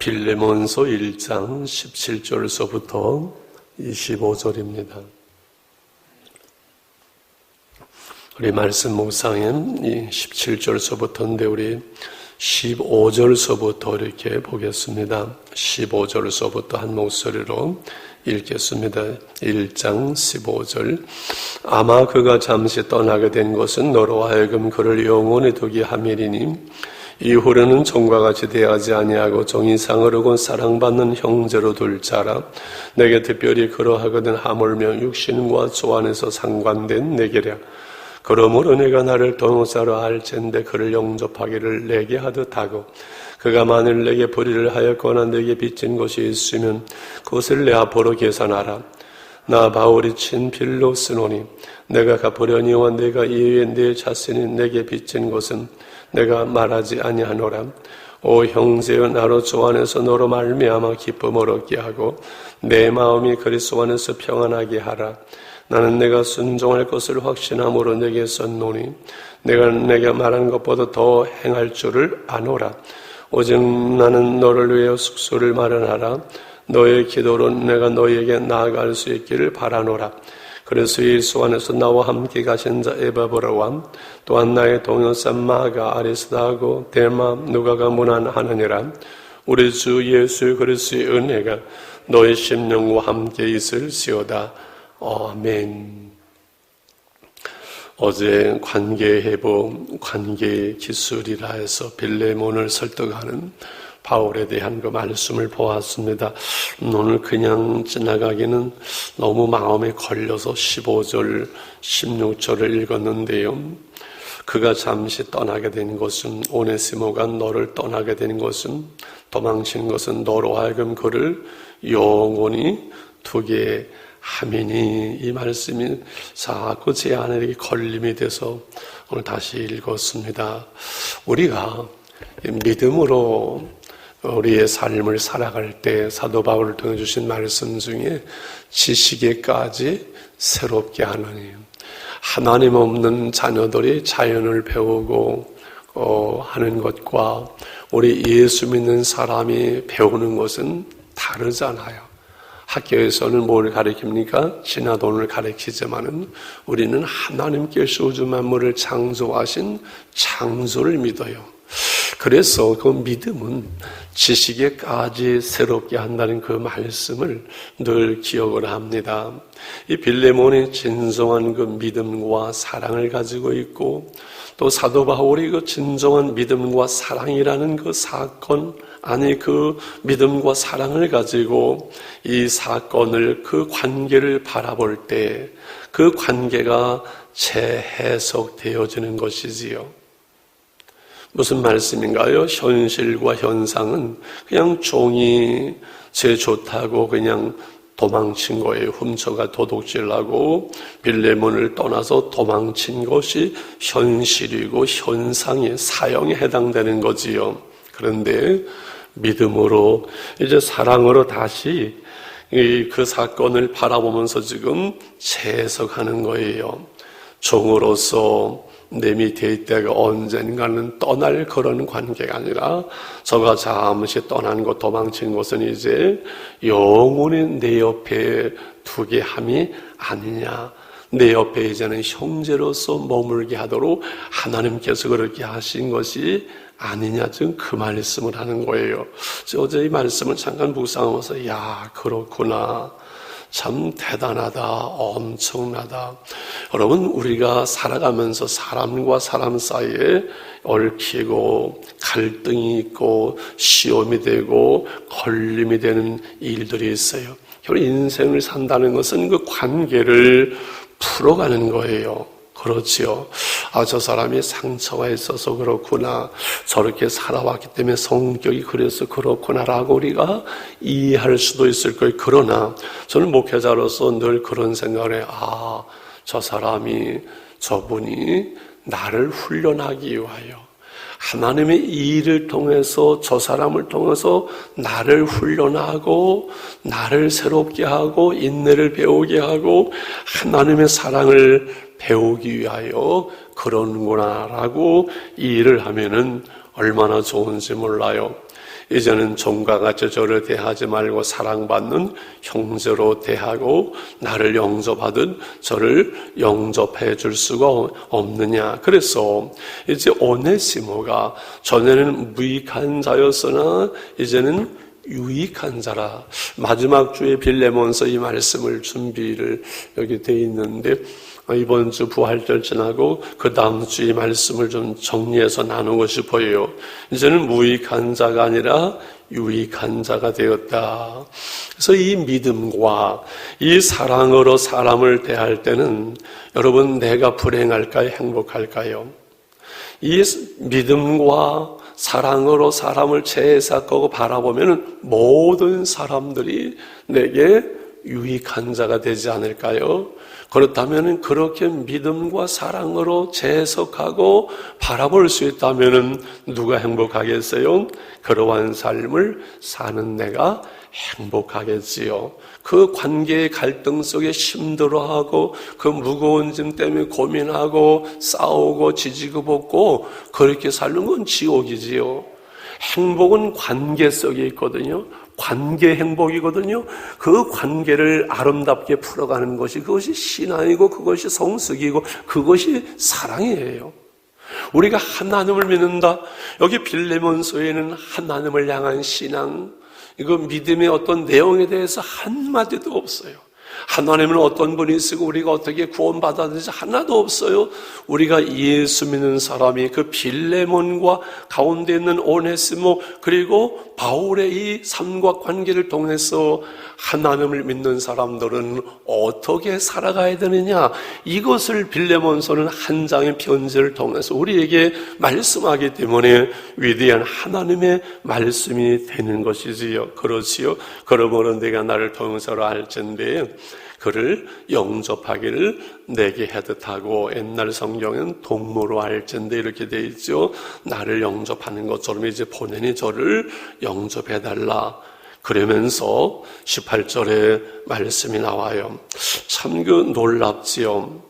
빌레몬서 1장 17절서부터 25절입니다. 우리 말씀 묵상에 17절서부터인데 우리 15절서부터 이렇게 보겠습니다. 15절서부터 한 목소리로 읽겠습니다. 1장 15절. 아마 그가 잠시 떠나게 된 것은 너로 하여금 그를 영원히 두게 함이리니 이후로는 종과 같이 대하지 아니하고 종이상으로고 사랑받는 형제로 둘 자라. 내게 특별히 그러하거든 하물며 육신과 주 안에서 상관된 내게랴. 그러므로 내가 나를 동역자로 알텐데 그를 영접하기를 내게 하듯 하고 그가 만일 내게 불의를 하였거나 내게 빚진 것이 있으면 그것을 내 앞으로 계산하라. 나 바울이 친 빌로 쓰노니 내가 갚으려니와 내가 이외에 내 자신이 내게 빚진 것은 내가 말하지 아니하노라. 오 형제여, 나로 주 안에서 너로 말미암아 기쁨을 얻게 하고 내 마음이 그리스도 안에서 평안하게 하라. 나는 내가 순종할 것을 확신함으로 내게 썼노니 내가 내게 말한 것보다 더 행할 줄을 아노라. 오직 나는 너를 위하여 숙소를 마련하라. 너의 기도로 내가 너에게 나아갈 수 있기를 바라노라. 그래서 예수 안에서 나와 함께 가신 자 에바브라와 또한 나의 동역자 마가 아리스다하고 데마 누가가 문안하느니라. 우리 주 예수 그리스도의 은혜가 너의 심령과 함께 있을지어다. 아멘. 어제 관계회복, 관계 기술이라 해서 빌레몬을 설득하는 바울에 대한 그 말씀을 보았습니다. 오늘 그냥 지나가기는 너무 마음에 걸려서 15절, 16절을 읽었는데요. 그가 잠시 떠나게 된 것은, 오네시모가 너를 떠나게 된 것은, 도망친 것은 너로 하여금 그를 영원히 두게 함이니, 이 말씀이 자꾸 제 안에 이렇게 걸림이 돼서 오늘 다시 읽었습니다. 우리가 믿음으로 우리의 삶을 살아갈 때 사도 바울을 통해 주신 말씀 중에 지식에까지 새롭게 하나님, 하나님 없는 자녀들이 자연을 배우고 하는 것과 우리 예수 믿는 사람이 배우는 것은 다르잖아요. 학교에서는 뭘 가르칩니까? 진화론을 가르치지만은 우리는 하나님께서 우주 만물을 창조하신 창조를 믿어요. 그래서 그 믿음은 지식에까지 새롭게 한다는 그 말씀을 늘 기억을 합니다. 이 빌레몬이 진정한 그 믿음과 사랑을 가지고 있고 또 사도 바울이 그 진정한 믿음과 사랑이라는 그 사건, 아니 그 믿음과 사랑을 가지고 이 사건을, 그 관계를 바라볼 때 그 관계가 재해석되어지는 것이지요. 무슨 말씀인가요? 현실과 현상은 그냥 종이 제 좋다고 그냥 도망친 거예요. 훔쳐가 도둑질하고 빌레몬을 떠나서 도망친 것이 현실이고 현상의 사형에 해당되는 거지요. 그런데 믿음으로 이제 사랑으로 다시 그 사건을 바라보면서 지금 재해석하는 거예요. 종으로서 내 밑에 있다가 언젠가는 떠날 그런 관계가 아니라 저가 잠시 떠난 것, 도망친 것은 이제 영원히 내 옆에 두게 함이 아니냐. 내 옆에 이제는 형제로서 머물게 하도록 하나님께서 그렇게 하신 것이 아니냐. 지금 그 말씀을 하는 거예요. 어제 이 말씀을 잠깐 묵상하면서 야, 그렇구나. 참 대단하다, 엄청나다. 여러분, 우리가 살아가면서 사람과 사람 사이에 얽히고 갈등이 있고 시험이 되고 걸림이 되는 일들이 있어요. 인생을 산다는 것은 그 관계를 풀어가는 거예요. 그렇지요. 아, 저 사람이 상처가 있어서 그렇구나. 저렇게 살아왔기 때문에 성격이 그래서 그렇구나라고 우리가 이해할 수도 있을 거예요. 그러나 저는 목회자로서 늘 그런 생각을 해요. 아, 저 사람이, 저분이 나를 훈련하기 위하여 하나님의 일을 통해서 저 사람을 통해서 나를 훈련하고 나를 새롭게 하고 인내를 배우게 하고 하나님의 사랑을 배우기 위하여 그러는구나라고 이 일을 하면은 얼마나 좋은지 몰라요. 이제는 종과 같이 저를 대하지 말고 사랑받는 형제로 대하고 나를 영접하듯 저를 영접해 줄 수가 없느냐. 그래서 이제 오네시모가 전에는 무익한 자였으나 이제는 유익한 자라. 마지막 주에 빌레몬서 이 말씀을 준비를 여기 돼 있는데 이번 주 부활절 지나고 그 다음 주 이 말씀을 좀 정리해서 나누고 싶어요. 이제는 무익한 자가 아니라 유익한 자가 되었다. 그래서 이 믿음과 이 사랑으로 사람을 대할 때는 여러분 내가 불행할까요? 행복할까요? 이 믿음과 사랑으로 사람을 제사하고 바라보면 모든 사람들이 내게 유익한 자가 되지 않을까요? 그렇다면 그렇게 믿음과 사랑으로 재해석하고 바라볼 수 있다면 누가 행복하겠어요? 그러한 삶을 사는 내가 행복하겠지요. 그 관계의 갈등 속에 힘들어하고 그 무거운 짐 때문에 고민하고 싸우고 지지고 볶고 그렇게 사는 건 지옥이지요. 행복은 관계 속에 있거든요. 관계 행복이거든요. 그 관계를 아름답게 풀어가는 것이 그것이 신앙이고 그것이 성숙이고 그것이 사랑이에요. 우리가 하나님을 믿는다. 여기 빌레몬서에는 하나님을 향한 신앙, 이거 믿음의 어떤 내용에 대해서 한마디도 없어요. 하나님은 어떤 분이시고 우리가 어떻게 구원받았는지 하나도 없어요. 우리가 예수 믿는 사람이 그 빌레몬과 가운데 있는 오네시모 그리고 바울의 이 삶과 관계를 통해서 하나님을 믿는 사람들은 어떻게 살아가야 되느냐, 이것을 빌레몬서는 한 장의 편지를 통해서 우리에게 말씀하기 때문에 위대한 하나님의 말씀이 되는 것이지요. 그렇지요. 그러므로 내가 나를 통해서로 알텐데 그를 영접하기를 내게 해듯하고, 옛날 성경은 동무로 알텐데 이렇게 돼 있죠. 나를 영접하는 것처럼 이제 본인이 저를 영접해달라. 그러면서 18절에 말씀이 나와요. 참 놀랍지요.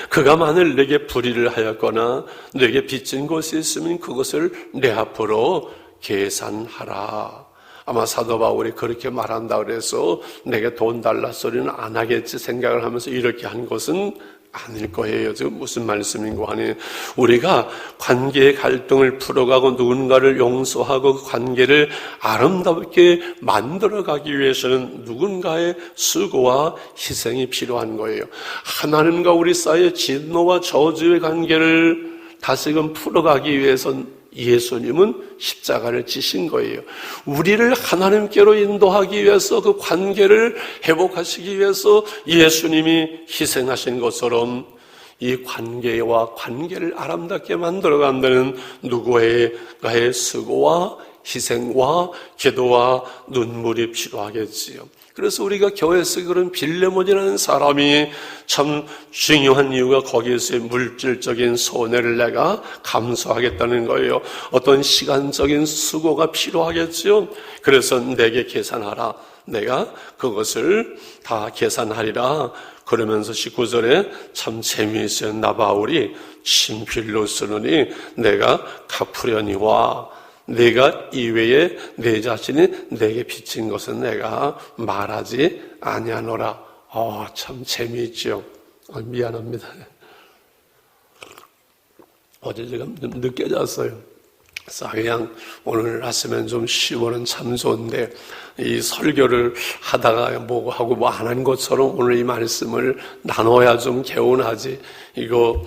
그가 만일 내게 불의를 하였거나 내게 빚진 것이 있으면 그것을 내 앞으로 계산하라. 아마 사도 바울이 그렇게 말한다 그래서 내게 돈 달라 소리는 안 하겠지 생각을 하면서 이렇게 한 것은 아닐 거예요. 지금 무슨 말씀인고 하니, 우리가 관계의 갈등을 풀어가고 누군가를 용서하고 그 관계를 아름답게 만들어가기 위해서는 누군가의 수고와 희생이 필요한 거예요. 하나님과 우리 사이의 진노와 저주의 관계를 다시금 풀어가기 위해서는 예수님은 십자가를 지신 거예요. 우리를 하나님께로 인도하기 위해서, 그 관계를 회복하시기 위해서 예수님이 희생하신 것처럼 이 관계와 관계를 아름답게 만들어간다는 누구에가의 수고와 희생과 기도와 눈물이 필요하겠지요. 그래서 우리가 교회에서 그런 빌레몬이라는 사람이 참 중요한 이유가 거기에서의 물질적인 손해를 내가 감수하겠다는 거예요. 어떤 시간적인 수고가 필요하겠죠. 그래서 내게 계산하라. 내가 그것을 다 계산하리라. 그러면서 19절에 참 재미있어요. 나 바울이 친필로 쓰느니 내가 갚으려니와 내가 이외에 내 자신이 내게 빚진 것은 내가 말하지 아니하노라. 참 재미있죠. 미안합니다. 어제 제가 좀 늦게 잤어요. 그래서 그냥 오늘 하시면 좀 쉬고는 참 좋은데, 이 설교를 하다가 뭐 하고 뭐 안 한 것처럼 오늘 이 말씀을 나눠야 좀 개운하지. 이거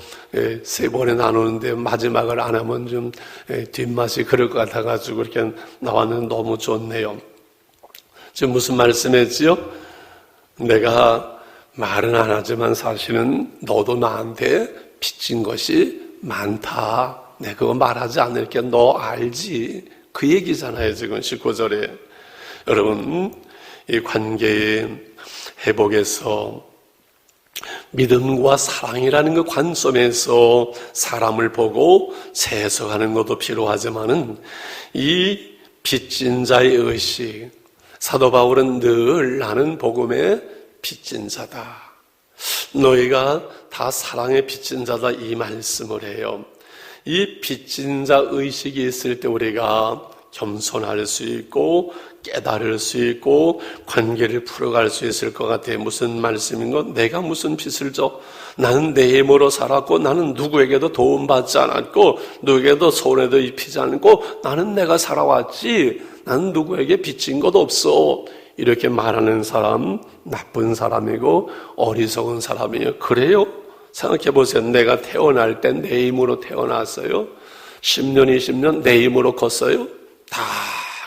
세 번에 나누는데 마지막을 안 하면 좀 뒷맛이 그럴 것 같아가지고 이렇게 나왔는데 너무 좋네요. 지금 무슨 말씀했지요? 내가 말은 안 하지만 사실은 너도 나한테 빚진 것이 많다. 내가 그거 말하지 않을게. 너 알지? 그 얘기잖아요. 지금 19절에. 여러분, 이 관계의 회복에서 믿음과 사랑이라는 그 관점에서 사람을 보고 재해석하는 것도 필요하지만은, 이 빚진 자의 의식, 사도 바울은 늘 나는 복음의 빚진 자다. 너희가 다 사랑의 빚진 자다, 이 말씀을 해요. 이 빚진 자 의식이 있을 때 우리가 겸손할 수 있고 깨달을 수 있고 관계를 풀어갈 수 있을 것 같아요. 무슨 말씀인가? 내가 무슨 빚을 져? 나는 내 힘으로 살았고 나는 누구에게도 도움받지 않았고 누구에게도 손해도 입히지 않고 나는 내가 살아왔지 나는 누구에게 빚진 것도 없어. 이렇게 말하는 사람 나쁜 사람이고 어리석은 사람이에요. 그래요? 생각해 보세요. 내가 태어날 때 내 힘으로 태어났어요. 10년, 20년 내 힘으로 컸어요. 다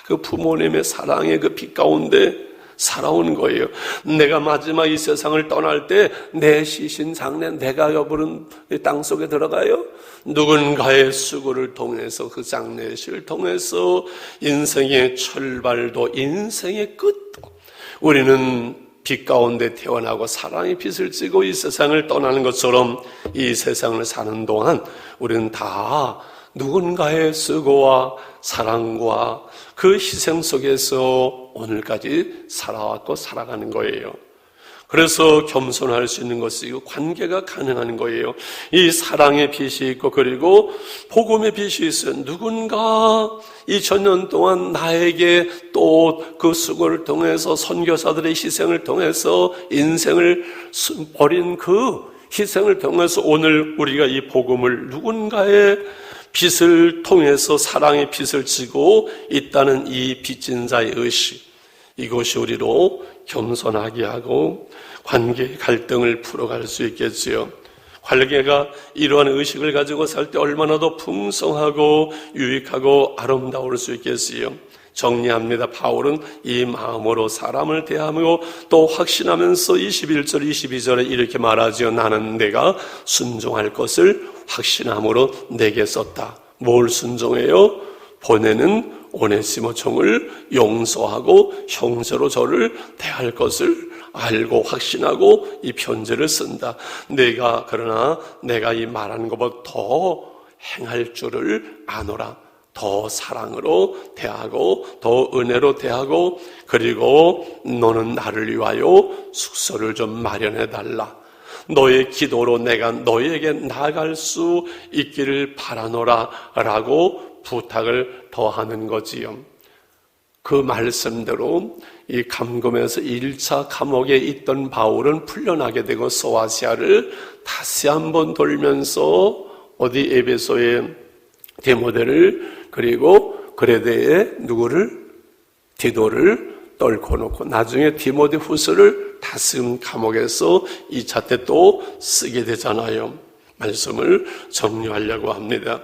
그 부모님의 사랑의 그 빛 가운데 살아온 거예요. 내가 마지막 이 세상을 떠날 때 내 시신 장례 내가 여부른 땅속에 들어가요. 누군가의 수고를 통해서 그 장례식을 통해서 인생의 출발도 인생의 끝도 우리는 빛 가운데 태어나고 사랑의 빛을 띠고 이 세상을 떠나는 것처럼 이 세상을 사는 동안 우리는 다 누군가의 수고와 사랑과 그 희생 속에서 오늘까지 살아왔고 살아가는 거예요. 그래서 겸손할 수 있는 것이고 관계가 가능한 거예요. 이 사랑의 빛이 있고 그리고 복음의 빛이 있어요. 누군가 2000년 동안 나에게 또 그 수고를 통해서 선교사들의 희생을 통해서 인생을 버린 그 희생을 통해서 오늘 우리가 이 복음을 누군가의 빛을 통해서 사랑의 빛을 지고 있다는 이 빚진 자의 의식, 이것이 우리로 겸손하게 하고 관계의 갈등을 풀어갈 수 있겠지요. 관계가 이러한 의식을 가지고 살 때 얼마나 더 풍성하고 유익하고 아름다울 수 있겠지요. 정리합니다. 바울은 이 마음으로 사람을 대하고 또 확신하면서 21절 22절에 이렇게 말하지요. 나는 내가 순종할 것을 확신함으로 내게 썼다. 뭘 순종해요? 보내는 오네시모 종을 용서하고 형제로 저를 대할 것을 알고 확신하고 이 편지를 쓴다. 그러나 내가 이 말하는 것보다 더 행할 줄을 아노라. 더 사랑으로 대하고 더 은혜로 대하고 그리고 너는 나를 위하여 숙소를 좀 마련해 달라. 너의 기도로 내가 너에게 나아갈 수 있기를 바라노라 라고 부탁을 더하는 거지요. 그 말씀대로 이 감금에서 1차 감옥에 있던 바울은 풀려나게 되고 소아시아를 다시 한번 돌면서 어디 에베소의 디모데를 그리고 그레데에 디도를 떨고 놓고 나중에 디모데 후서를 다시 감옥에서 2차 때 또 쓰게 되잖아요. 말씀을 정리하려고 합니다.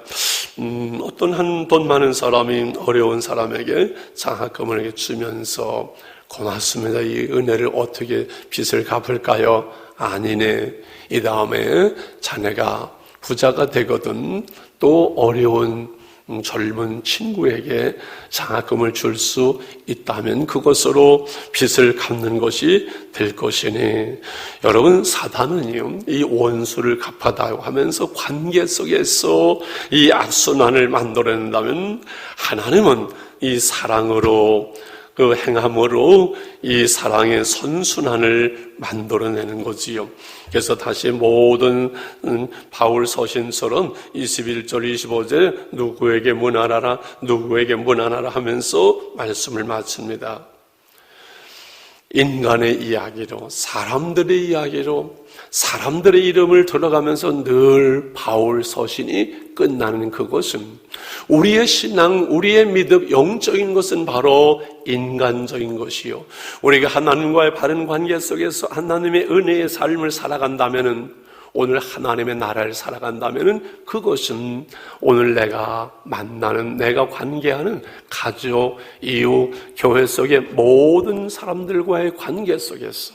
어떤 한 돈 많은 사람이 어려운 사람에게 장학금을 주면서 고맙습니다. 이 은혜를 어떻게 빚을 갚을까요? 아니네. 이 다음에 자네가 부자가 되거든 또 어려운 젊은 친구에게 장학금을 줄 수 있다면 그것으로 빚을 갚는 것이 될 것이니 여러분 사단은요 이 원수를 갚아다오 하면서 관계 속에서 이 악순환을 만들어낸다면 하나님은 이 사랑으로 그 행함으로 이 사랑의 선순환을 만들어내는 거지요. 그래서 다시 모든 바울 서신처럼 21절 25절 누구에게 문안하라 누구에게 문안하라 하면서 말씀을 마칩니다. 인간의 이야기로 사람들의 이야기로 사람들의 이름을 들어가면서 늘 바울 서신이 끝나는 그것은 우리의 신앙, 우리의 믿음, 영적인 것은 바로 인간적인 것이요. 우리가 하나님과의 바른 관계 속에서 하나님의 은혜의 삶을 살아간다면은 오늘 하나님의 나라를 살아간다면은 그것은 오늘 내가 만나는, 내가 관계하는 가족, 이웃, 교회 속의 모든 사람들과의 관계 속에서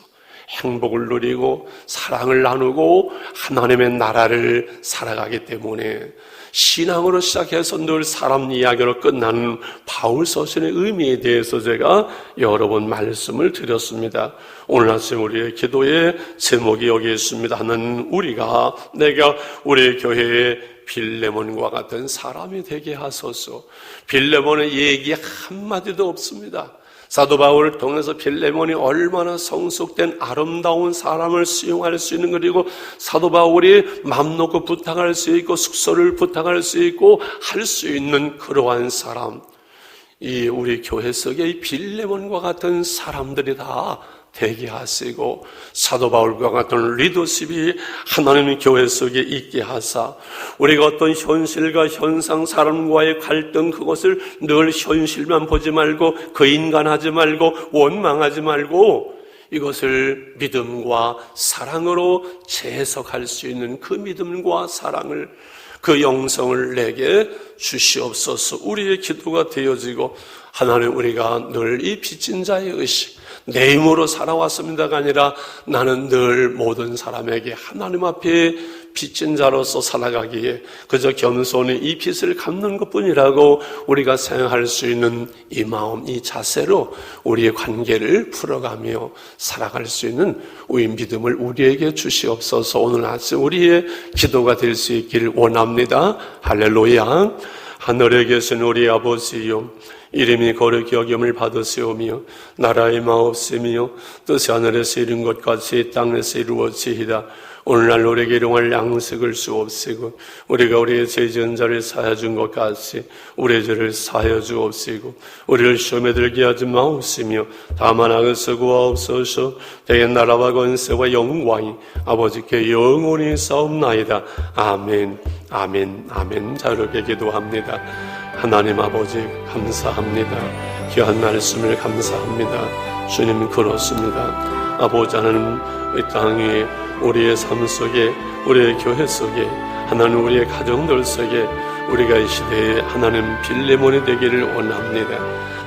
행복을 누리고 사랑을 나누고 하나님의 나라를 살아가기 때문에 신앙으로 시작해서 늘 사람 이야기로 끝나는 바울 서신의 의미에 대해서 제가 여러 번 말씀을 드렸습니다. 오늘 아침 우리의 기도의 제목이 여기 있습니다. 하나님 내가 우리 교회의 빌레몬과 같은 사람이 되게 하소서. 빌레몬의 얘기 한마디도 없습니다. 사도 바울을 통해서 빌레몬이 얼마나 성숙된 아름다운 사람을 수용할 수 있는, 그리고 사도 바울이 맘 놓고 부탁할 수 있고 숙소를 부탁할 수 있고 할 수 있는 그러한 사람, 이 우리 교회 속에 이 빌레몬과 같은 사람들이 다 되게 하시고 사도 바울과 같은 리더십이 하나님의 교회 속에 있게 하사 우리가 어떤 현실과 현상 사람과의 갈등 그것을 늘 현실만 보지 말고 거인간하지 말고 원망하지 말고 이것을 믿음과 사랑으로 재해석할 수 있는 그 믿음과 사랑을 그 영성을 내게 주시옵소서. 우리의 기도가 되어지고 하나님 우리가 늘 이 빚진 자의 의식 내 힘으로 살아왔습니다가 아니라 나는 늘 모든 사람에게 하나님 앞에 빚진 자로서 살아가기에 그저 겸손히 이 빚을 갚는 것뿐이라고 우리가 생각할 수 있는 이 마음, 이 자세로 우리의 관계를 풀어가며 살아갈 수 있는 우리 믿음을 우리에게 주시옵소서. 오늘 아침 우리의 기도가 될 수 있기를 원합니다. 할렐루야. 하늘에 계신 우리 아버지요, 이름이 거룩히 여김을 받으시오며 나라의 마옵시며 뜻이 하늘에서 이룬 것 같이 땅에서 이루어지이다. 오늘날 우리에게 일용할 양식을 주옵시고 우리가 우리의 죄 지은 자를 사하여 준 것 같이 우리의 죄를 사하여 주옵시고 우리를 시험에 들게 하지 마옵시며 다만 악에서 구하옵소서. 대개 나라와 권세와 영광이 아버지께 영원히 싸움나이다. 아멘 아멘 아멘. 자유롭게 기도합니다. 하나님 아버지 감사합니다. 귀한 말씀을 감사합니다. 주님 그렇습니다. 아버지 하나님 이 땅 위에 우리의 삶 속에 우리의 교회 속에 하나님 우리의 가정들 속에 우리가 이 시대에 하나님 빌레몬이 되기를 원합니다.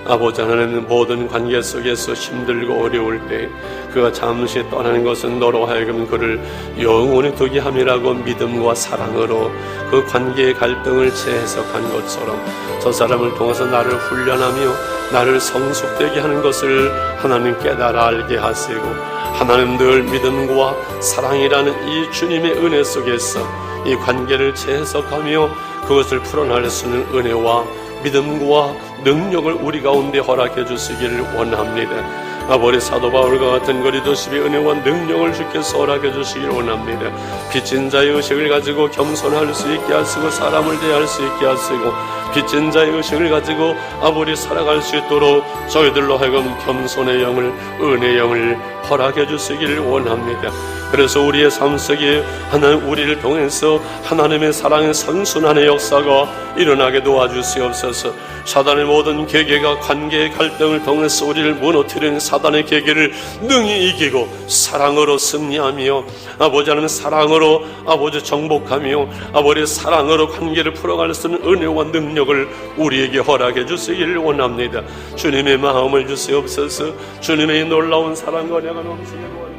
아버지 하나님 모든 관계 속에서 힘들고 어려울 때 그가 잠시 떠나는 것은 너로 하여금 그를 영원히 두게 함이라고 믿음과 사랑으로 그 관계의 갈등을 재해석한 것처럼 저 사람을 통해서 나를 훈련하며 나를 성숙되게 하는 것을 하나님 깨달아 알게 하시고 하나님 늘 믿음과 사랑이라는 이 주님의 은혜 속에서 이 관계를 재해석하며 그것을 풀어낼 수 있는 은혜와 믿음과 능력을 우리 가운데 허락해 주시기를 원합니다. 아버지 사도 바울과 같은 리더십의 은혜와 능력을 주께서 허락해 주시기를 원합니다. 빚진 자의 의식을 가지고 겸손할 수 있게 하시고 사람을 대할 수 있게 하시고 빚진 자의 의식을 가지고 아버지 살아갈 수 있도록 저희들로 하여금 겸손의 영을 은혜의 영을 허락해 주시기를 원합니다. 그래서 우리의 삶 속에 하나님 우리를 통해서 하나님의 사랑의 선순환의 역사가 일어나게 도와주시옵소서. 사단의 모든 계계가 관계의 갈등을 통해서 우리를 무너뜨리는 사단의 계계를 능히 이기고 사랑으로 승리하며 아버지 하나님 사랑으로 아버지 정복하며 아버지 사랑으로 관계를 풀어갈 수 있는 은혜와 능력을 우리에게 허락해 주시기를 원합니다. 주님의 마음을 주시옵소서. 주님의 놀라운 사랑과 내가 넘치게